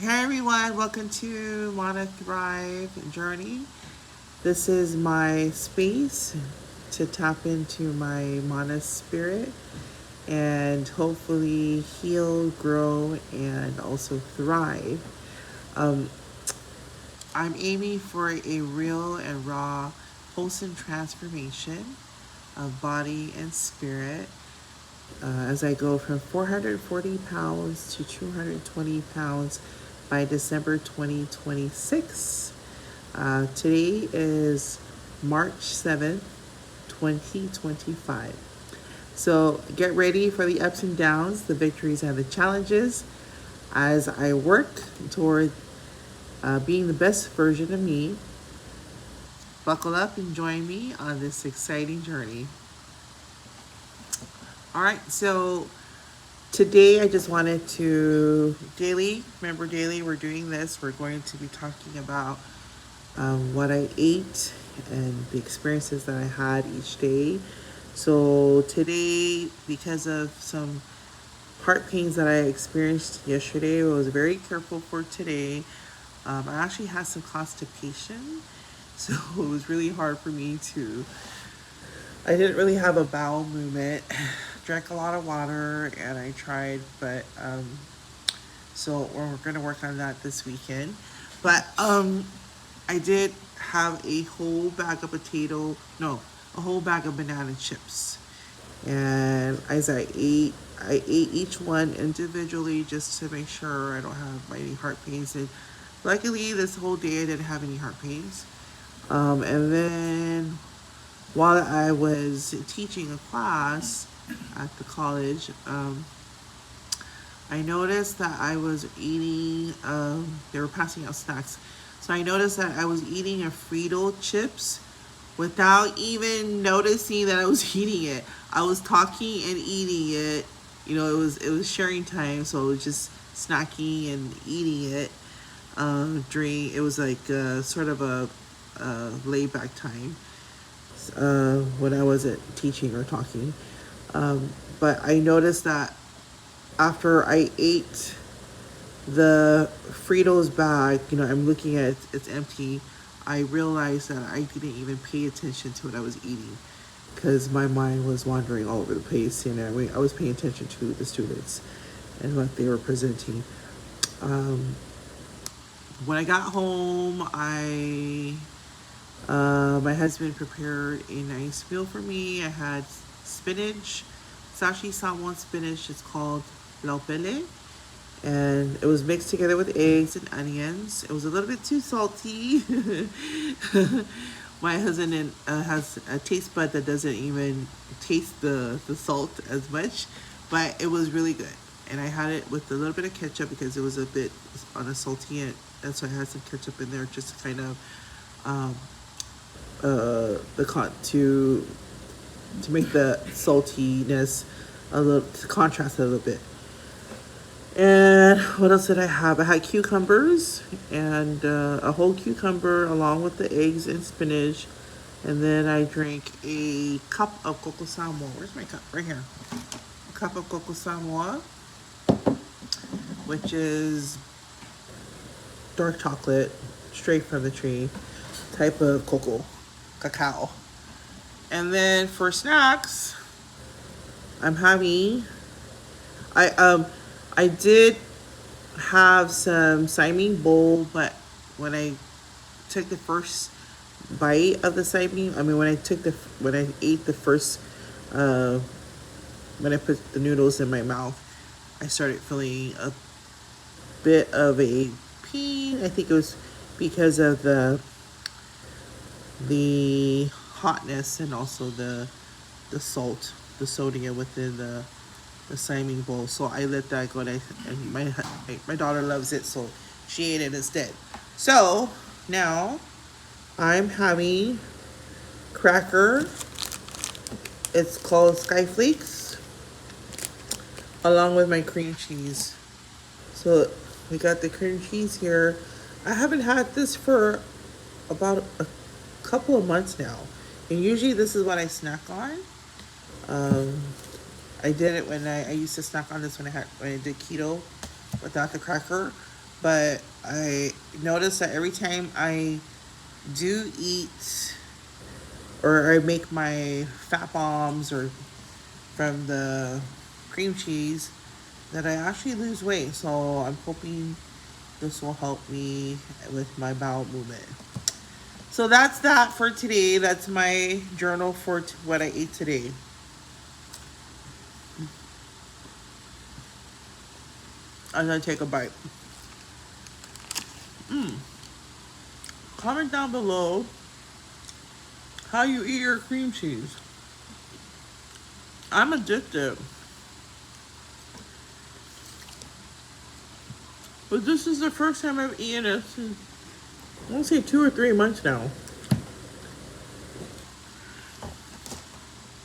Hey everyone, welcome to M.A.N.A Thriive Journey. This is my space to tap into my M.A.N.A spirit and hopefully heal, grow, and also thrive. Um, I'm aiming for a real and raw, wholesome transformation of body and spirit as I go from 440 pounds to 220 pounds by December 2026. Today is March 7th, 2025. So get ready for the ups and downs, the victories and the challenges as I work toward being the best version of me. Buckle up and join me on this exciting journey. All right, so today I just wanted to daily, remember daily, we're doing this. We're going to be talking about what I ate and the experiences that I had each day. So today, because of some heart pains that I experienced yesterday, I was very careful for today. I actually had some constipation, so it was really hard for me to. I didn't really have a bowel movement. Drank a lot of water, and I tried, but so we're gonna work on that this weekend. But I did have a whole bag of potato, no, a whole bag of banana chips. And as I ate each one individually just to make sure I don't have any heart pains. And luckily, this whole day I didn't have any heart pains. And then while I was teaching a class at the college, I noticed that I was eating, they were passing out snacks. So I noticed that I was eating a Frito chips without even noticing that I was eating it. I was talking and eating it. It was sharing time, so I was just snacking and eating it. During it was like sort of a laid back time when I wasn't teaching or talking. But I noticed that after I ate the Fritos bag, I'm looking at it, it's empty. I realized that I didn't even pay attention to what I was eating because my mind was wandering all over the place. I was paying attention to the students and what they were presenting. Um, when I got home, I my husband prepared a nice meal for me. I had spinach, sashi salmon spinach. It's called laupele, and it was mixed together with eggs and onions. It was a little bit too salty. My husband has a taste bud that doesn't even taste the salt as much, but it was really good. And I had it with a little bit of ketchup because it was a bit on a salty end, and so I had some ketchup in there just to kind of um, the con to make the saltiness a little to contrast a little bit. And what else did I have? I had cucumbers and a whole cucumber along with the eggs and spinach. And then I drank a cup of coco samo. Where's my cup? Right here. A cup of coco samo, which is dark chocolate, straight from the tree, type of cacao. And then for snacks, I'm having. I did have some Siming bowl, but when I took the first bite of the Siming, I mean when I ate the first, uh, when I put the noodles in my mouth, I started feeling a bit of a pain. I think it was because of the hotness and also the salt, the sodium within the Siming bowl. So I let that go. And my daughter loves it, so she ate it instead. So now I'm having cracker. It's called Sky Flakes, along with my cream cheese. So we got the cream cheese here. I haven't had this for about a couple of months now, and usually this is what I snack on. Um, I did it when I used to snack on this when I did keto without the cracker. But I notice that every time I do eat or I make my fat bombs or from the cream cheese, that I actually lose weight. So I'm hoping this will help me with my bowel movement. So that's that for today. That's my journal for what I ate today. I'm gonna take a bite. Comment down below how you eat your cream cheese. I'm addicted. But this is the first time I've eaten it since, I want to say 2 or 3 months now.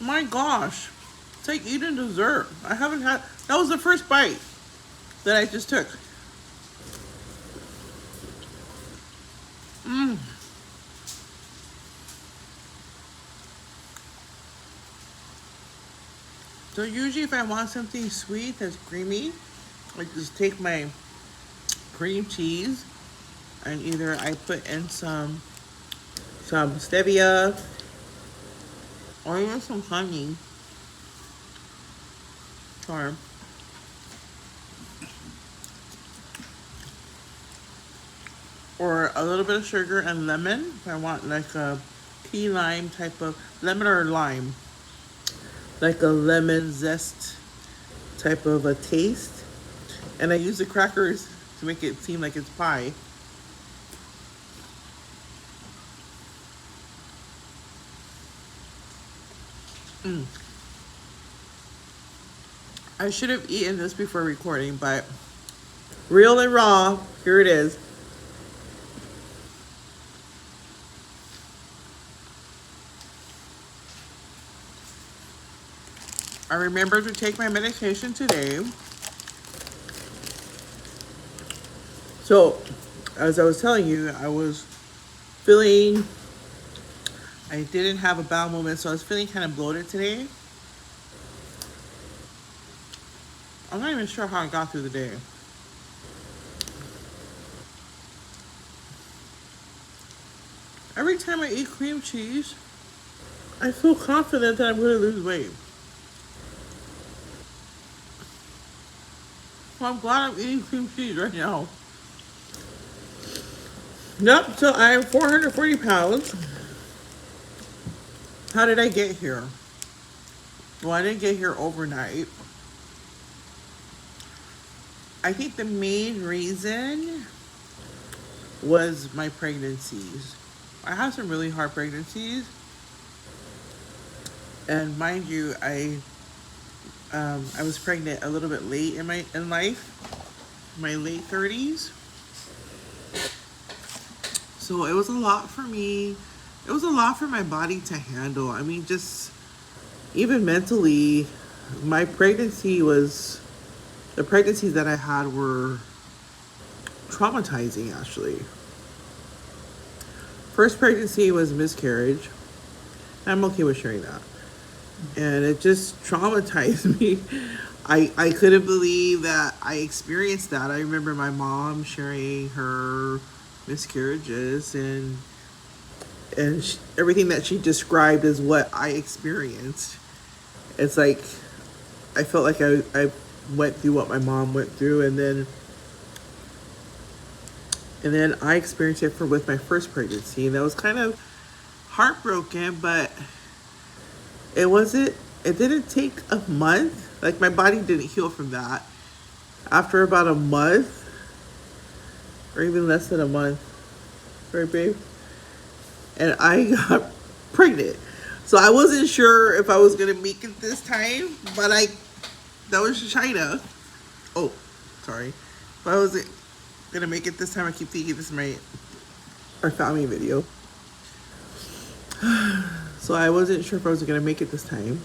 My gosh. It's like eating dessert. I haven't had, that was the first bite that I just took. So usually if I want something sweet that's creamy, I just take my cream cheese and either I put in some stevia or even some honey or a little bit of sugar and lemon if I want like a key lime type of lemon or lime, like a lemon zest type of a taste. And I use the crackers to make it seem like it's pie. I should have eaten this before recording, but real and raw, here it is. I remember to take my medication today. So, as I was telling you, I was feeling, I didn't have a bowel movement, so I was feeling kind of bloated today. I'm not even sure how I got through the day. Every time I eat cream cheese, I feel confident that I'm going to lose weight. Well, I'm glad I'm eating cream cheese right now. Yep, so I'm 440 pounds. How did I get here? Well, I didn't get here overnight. I think the main reason was my pregnancies. I had some really hard pregnancies. And mind you, I was pregnant a little bit late in life, my late 30s. So it was a lot for me. It was a lot for my body to handle. I mean, just even mentally, my pregnancy was, the pregnancies that I had were traumatizing actually. First pregnancy was miscarriage. I'm okay with sharing that. And it just traumatized me. I couldn't believe that I experienced that. I remember my mom sharing her miscarriages and everything that she described as what I experienced. It's like I felt like I went through what my mom went through, and then I experienced it with my first pregnancy, and that was kind of heartbroken, but it didn't take a month. Like, my body didn't heal from that. After about a month, or even less than a month, right, babe? And I got pregnant. So I wasn't sure if I was gonna make it this time, but that was China. Oh, sorry. If I wasn't gonna make it this time, I keep thinking this is our family video. So I wasn't sure if I was gonna make it this time.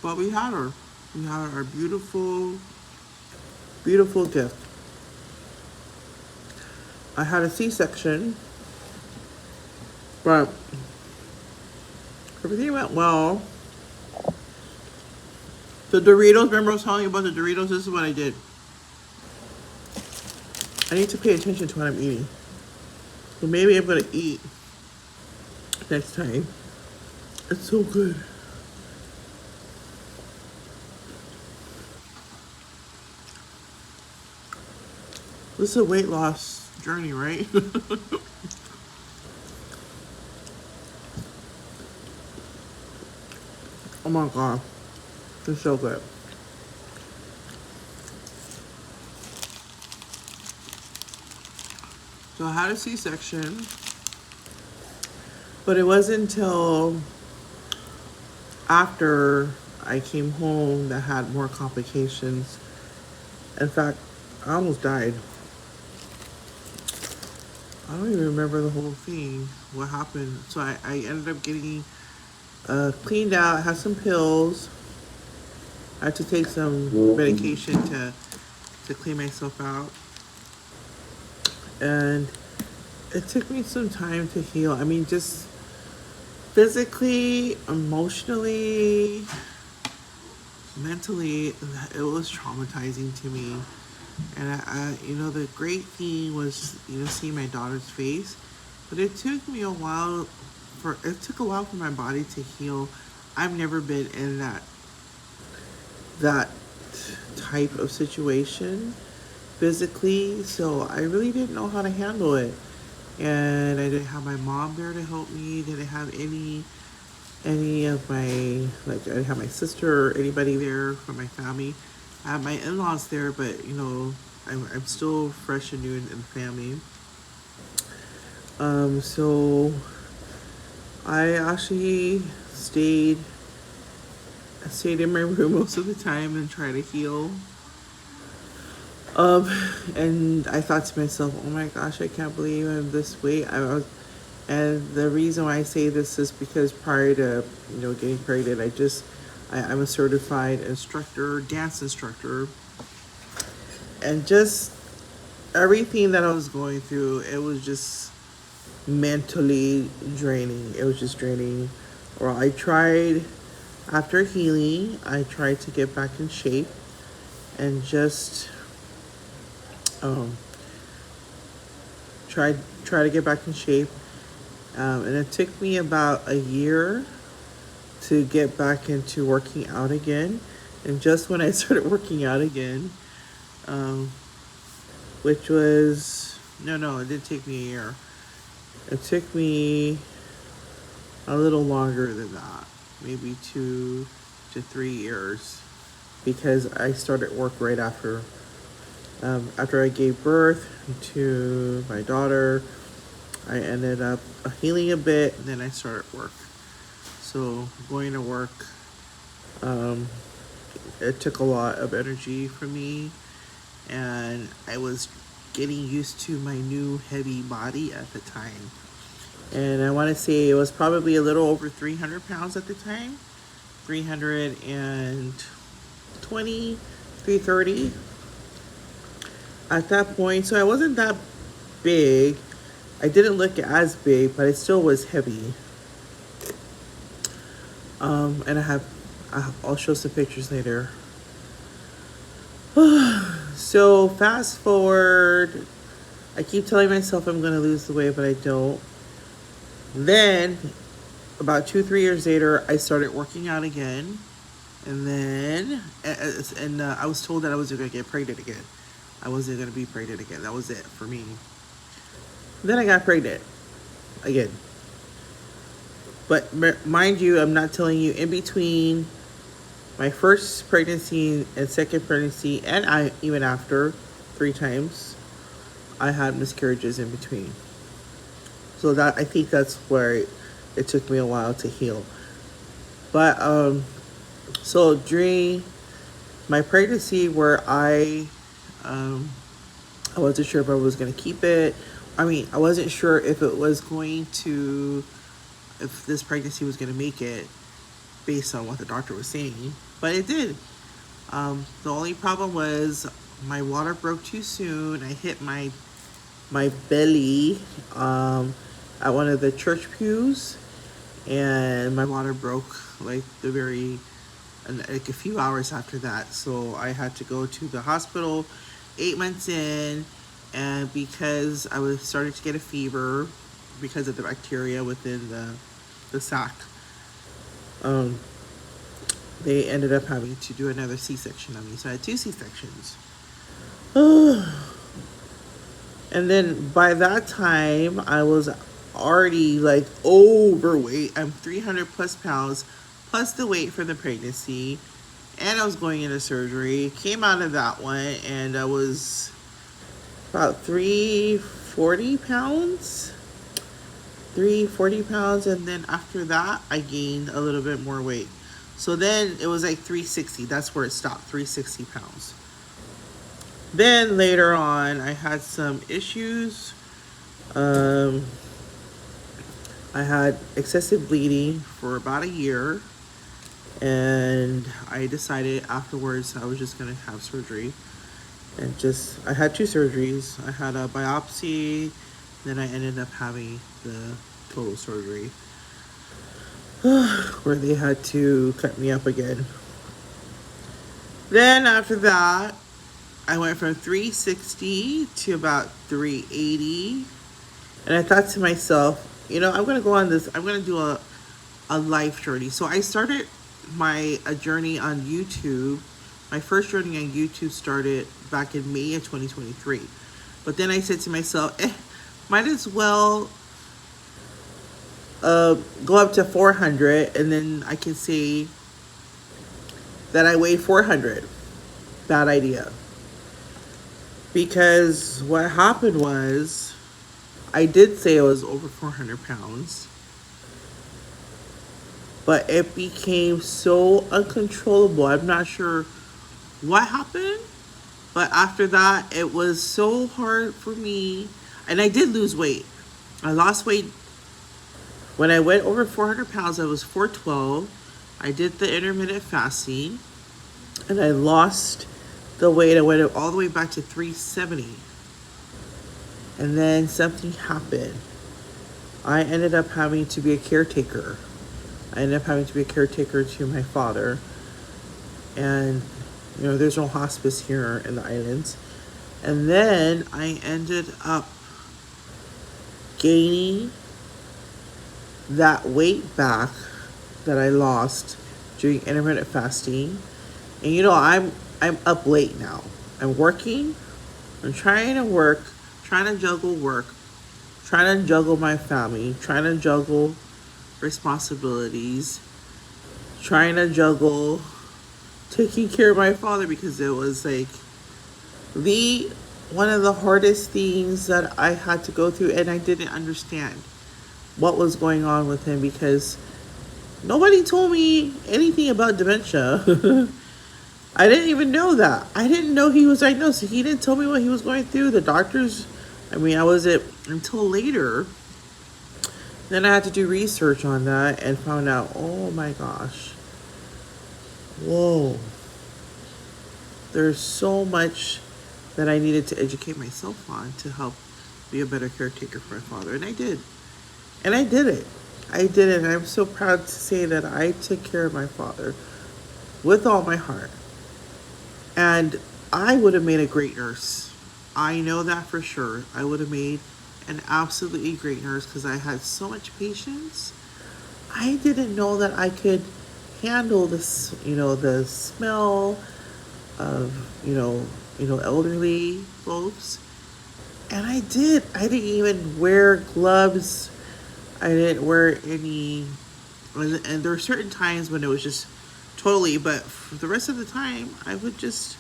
But we had her. We had our beautiful, beautiful gift. I had a C-section, but everything went well. The Doritos, remember I was telling you about the Doritos? This is what I did. I need to pay attention to what I'm eating. So maybe I'm gonna eat next time. It's so good. This is a weight loss journey, right? Oh my god. It's so good. So I had a C-section, but it wasn't until after I came home that had more complications. In fact, I almost died. I don't even remember the whole thing, what happened. So I ended up getting cleaned out, had some pills. I had to take some medication to clean myself out. And it took me some time to heal. I mean, just physically, emotionally, mentally, it was traumatizing to me. And you know, the great thing was, you know, seeing my daughter's face. But it took me a while it took a while for my body to heal. I've never been in that type of situation physically, so I really didn't know how to handle it. And I didn't have my mom there to help me. Didn't have any of my, like, I didn't have my sister or anybody there from my family. I have my in-laws there, but you know, I'm still fresh and new in the family. So I actually stayed in my room most of the time and tried to heal. And I thought to myself, oh my gosh, I can't believe I'm this weight. And the reason why I say this is because prior to, you know, getting pregnant, I'm a certified instructor, dance instructor, and just everything that I was going through, it was just mentally draining. It was just draining. Or I tried, after healing, I tried to get back in shape and just try to get back in shape. And it took me about a year to get back into working out again. And just when I started working out again, which was, no, it didn't take me a year. It took me a little longer than that, maybe 2 to 3 years, because I started work right after. After I gave birth to my daughter, I ended up healing a bit, and then I started work. So going to work, it took a lot of energy for me, and I was getting used to my new heavy body at the time. And I want to say it was probably a little over 300 pounds at the time, 320, 330 at that point. So I wasn't that big. I didn't look as big, but it still was heavy. And I'll show some pictures later. So fast forward, I keep telling myself I'm gonna lose the weight, but I don't. Then, about 2-3 years later, I started working out again, and then I was told that I wasn't gonna get pregnant again. I wasn't gonna be pregnant again. That was it for me. Then I got pregnant again. But mind you, I'm not telling you, in between my first pregnancy and second pregnancy, and even after 3 times, I had miscarriages in between. So I think that's where it took me a while to heal. But so during my pregnancy, where I wasn't sure if I was gonna keep it. I mean, I wasn't sure if this pregnancy was gonna make it, based on what the doctor was saying, but it did. The only problem was my water broke too soon. I hit my belly at one of the church pews, and my water broke like the very like a few hours after that. So I had to go to the hospital 8 months in, and because I was starting to get a fever because of the bacteria within the sac, um, they ended up having to do another C-section on me. So I had two C-sections. And then by that time, I was already like overweight. I'm 300 plus pounds, plus the weight for the pregnancy. And I was going into surgery. Came out of that one, and I was about 340 pounds. 340 pounds. And then after that, I gained a little bit more weight. So then it was like 360. That's where it stopped, 360 pounds. Then later on, I had some issues. Um, I had excessive bleeding for about a year, and I decided afterwards I was just gonna have surgery. And I had two surgeries. I had a biopsy, then I ended up having the total surgery where they had to cut me up again. Then after that, I went from 360 to about 380. And I thought to myself, I'm going to go on this, I'm going to do a life journey. So I started a journey on YouTube. My first journey on YouTube started back in May of 2023. But then I said to myself, might as well go up to 400, and then I can say that I weigh 400. Bad idea. Because what happened was, I did say I was over 400 pounds, but it became so uncontrollable. I'm not sure what happened, but after that, it was so hard for me. And I did lose weight. I lost weight. When I went over 400 pounds, I was 412. I did the intermittent fasting, and I lost the weight. I went all the way back to 370. And then something happened. I ended up having to be a caretaker. I ended up having to be a caretaker to my father. And, there's no hospice here in the islands. And then I ended up gaining that weight back that I lost during intermittent fasting. And, I'm up late now. I'm working. I'm trying to work. Trying to juggle work, trying to juggle my family, trying to juggle responsibilities, trying to juggle taking care of my father, because it was like one of the hardest things that I had to go through, and I didn't understand what was going on with him because nobody told me anything about dementia. I didn't even know that. I didn't know he was diagnosed. He didn't tell me what he was going through. The doctors, I wasn't until later. Then I had to do research on that and found out, oh my gosh. Whoa. There's so much that I needed to educate myself on to help be a better caretaker for my father. And I did. And I did it. I did it. And I'm so proud to say that I took care of my father with all my heart. And I would have made a great nurse. I know that for sure. I would have made an absolutely great nurse because I had so much patience. I didn't know that I could handle this, the smell of, elderly folks. And I did. I didn't even wear gloves. I didn't wear any. And there were certain times when it was just totally, but for the rest of the time, I would just,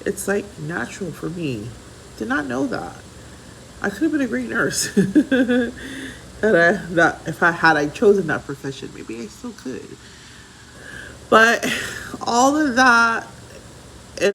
it's like natural for me. Did not know that. I could have been a great nurse. that if I had chosen that profession, maybe I still could. But all of that